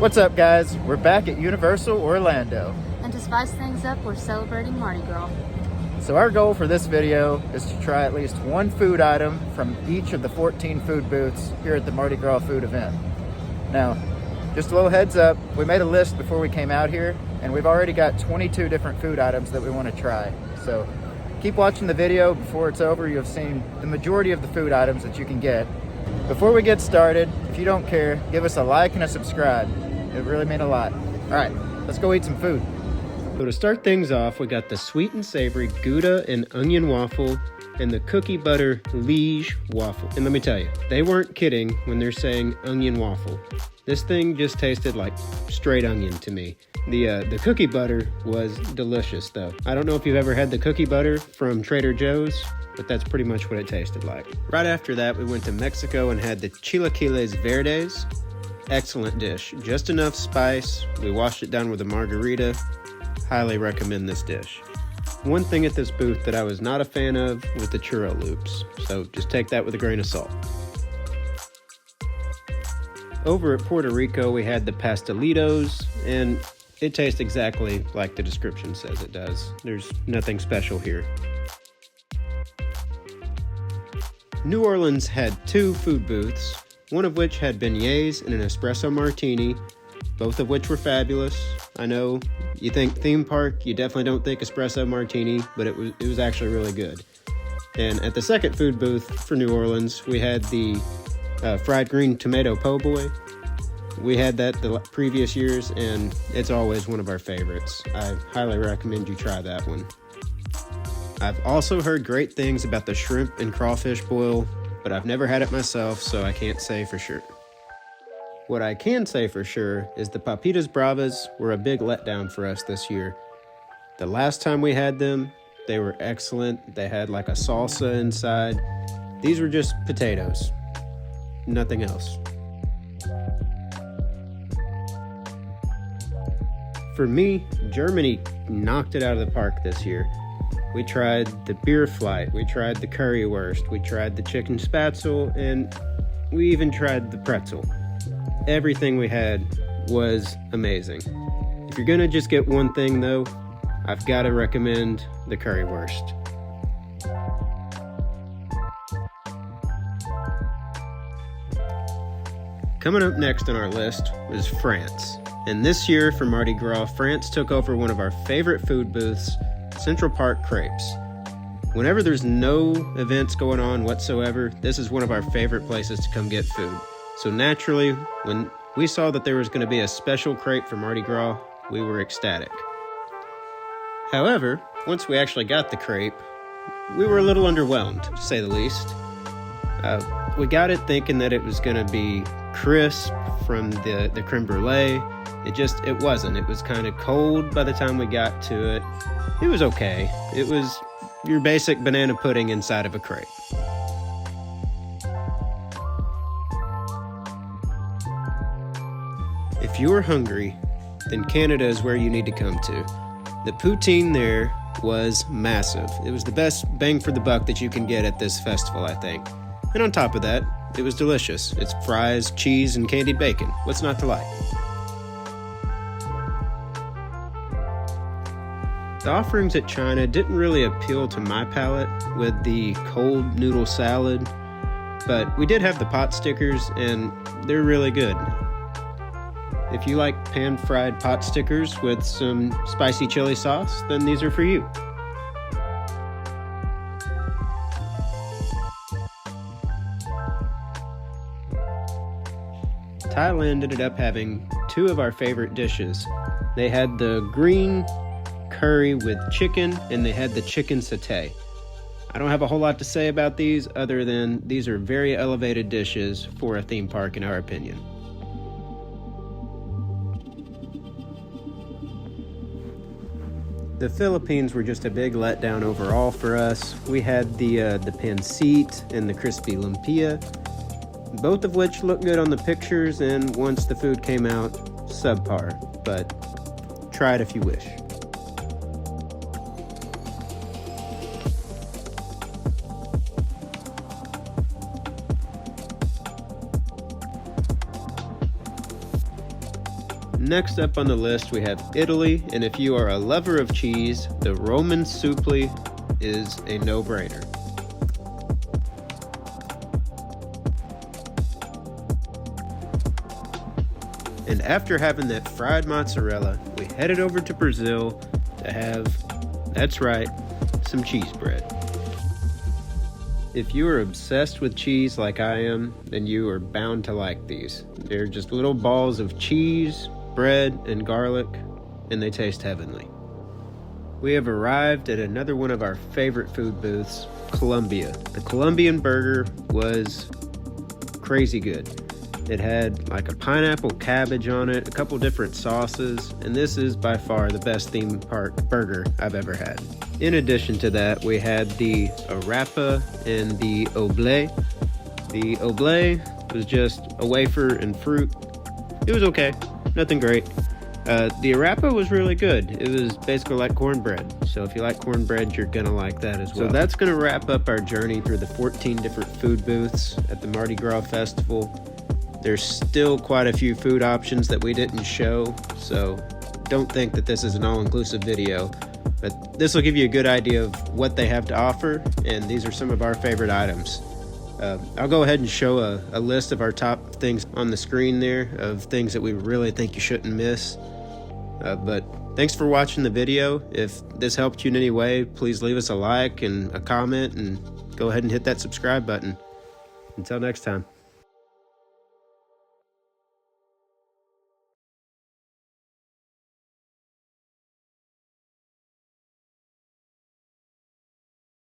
What's up, guys? We're back at Universal Orlando. And to spice things up, we're celebrating Mardi Gras. So our goal for this video is to try at least one food item from each of the 14 food booths here at the Mardi Gras food event. Now, just a little heads up, we made a list before we came out here, and we've already got 22 different food items that we want to try. So keep watching the video. Before it's over, you've seen the majority of the food items that you can get. Before we get started, if you don't care, give us a like and a subscribe. It really means a lot. All right, let's go eat some food. So to start things off, we got the sweet and savory Gudda and onion waffle and the cookie butter liege waffle. And let me tell you, they weren't kidding when they're saying onion waffle. This thing just tasted like straight onion to me. The cookie butter was delicious though. I don't know if you've ever had the cookie butter from Trader Joe's, but that's pretty much what it tasted like. Right after that, we went to Mexico and had the chilaquiles verdes. Excellent dish, just enough spice. We washed it down with a margarita. Highly recommend this dish. One thing at this booth that I was not a fan of was the churro loops, so just take that with a grain of salt. Over at Puerto Rico, we had the Pastelitos, and it tastes exactly like the description says it does. There's nothing special here. New Orleans had two food booths, one of which had beignets and an espresso martini, both of which were fabulous. I know you think theme park, you definitely don't think espresso martini, but it was actually really good. And at the second food booth for New Orleans, we had the fried green tomato PoBoy. We had that the previous years, and it's always one of our favorites. I highly recommend you try that one. I've also heard great things about the shrimp and crawfish boil, but I've never had it myself, so I can't say for sure. What I can say for sure is the papitas bravas were a big letdown for us this year. The last time we had them, they were excellent. They had like a salsa inside. These were just potatoes, nothing else. For me, Germany knocked it out of the park this year. We tried the beer flight, we tried the currywurst, we tried the chicken spatzel, and we even tried the pretzel. Everything we had was amazing. If you're gonna just get one thing though, I've gotta recommend the currywurst. Coming up next on our list was France. And this year for Mardi Gras, France took over one of our favorite food booths, Central Park Crepes. Whenever there's no events going on whatsoever, this is one of our favorite places to come get food. So naturally, when we saw that there was going to be a special crepe for Mardi Gras, we were ecstatic. However, once we actually got the crepe, we were a little underwhelmed, to say the least. We got it thinking that it was going to be crisp from the creme brulee. It wasn't. It was kind of cold by the time we got to it. It was okay. It was your basic banana pudding inside of a crepe. If you're hungry, then Canada is where you need to come to. The poutine there was massive. It was the best bang for the buck that you can get at this festival, I think. And on top of that, it was delicious. It's fries, cheese, and candied bacon. What's not to like? The offerings at China didn't really appeal to my palate with the cold noodle salad, but we did have the pot stickers, and they're really good. If you like pan-fried pot stickers with some spicy chili sauce, then these are for you. Thailand ended up having two of our favorite dishes. They had the green curry with chicken, and they had the chicken satay. I don't have a whole lot to say about these other than these are very elevated dishes for a theme park in our opinion. The Philippines were just a big letdown overall for us. We had the pancit and the crispy lumpia, both of which looked good on the pictures, and once the food came out, subpar, but try it if you wish. Next up on the list we have Italy, and if you are a lover of cheese, the Roman supli is a no-brainer. And after having that fried mozzarella, we headed over to Brazil to have, that's right, some cheese bread. If you are obsessed with cheese like I am, then you are bound to like these. They're just little balls of cheese, bread, and garlic, and they taste heavenly. We have arrived at another one of our favorite food booths, Colombia. The Colombian burger was crazy good. It had like a pineapple cabbage on it, a couple different sauces, and this is by far the best theme park burger I've ever had. In addition to that, we had the arepa and the oblé. The oblé was just a wafer and fruit. It was okay, nothing great. The arepa was really good. It was basically like cornbread. So if you like cornbread, you're gonna like that as well. So that's gonna wrap up our journey through the 14 different food booths at the Mardi Gras Festival. There's still quite a few food options that we didn't show, so don't think that this is an all-inclusive video. But this will give you a good idea of what they have to offer, and these are some of our favorite items. I'll go ahead and show a list of our top things on the screen there, of things that we really think you shouldn't miss. But thanks for watching the video. If this helped you in any way, please leave us a like and a comment, and go ahead and hit that subscribe button. Until next time.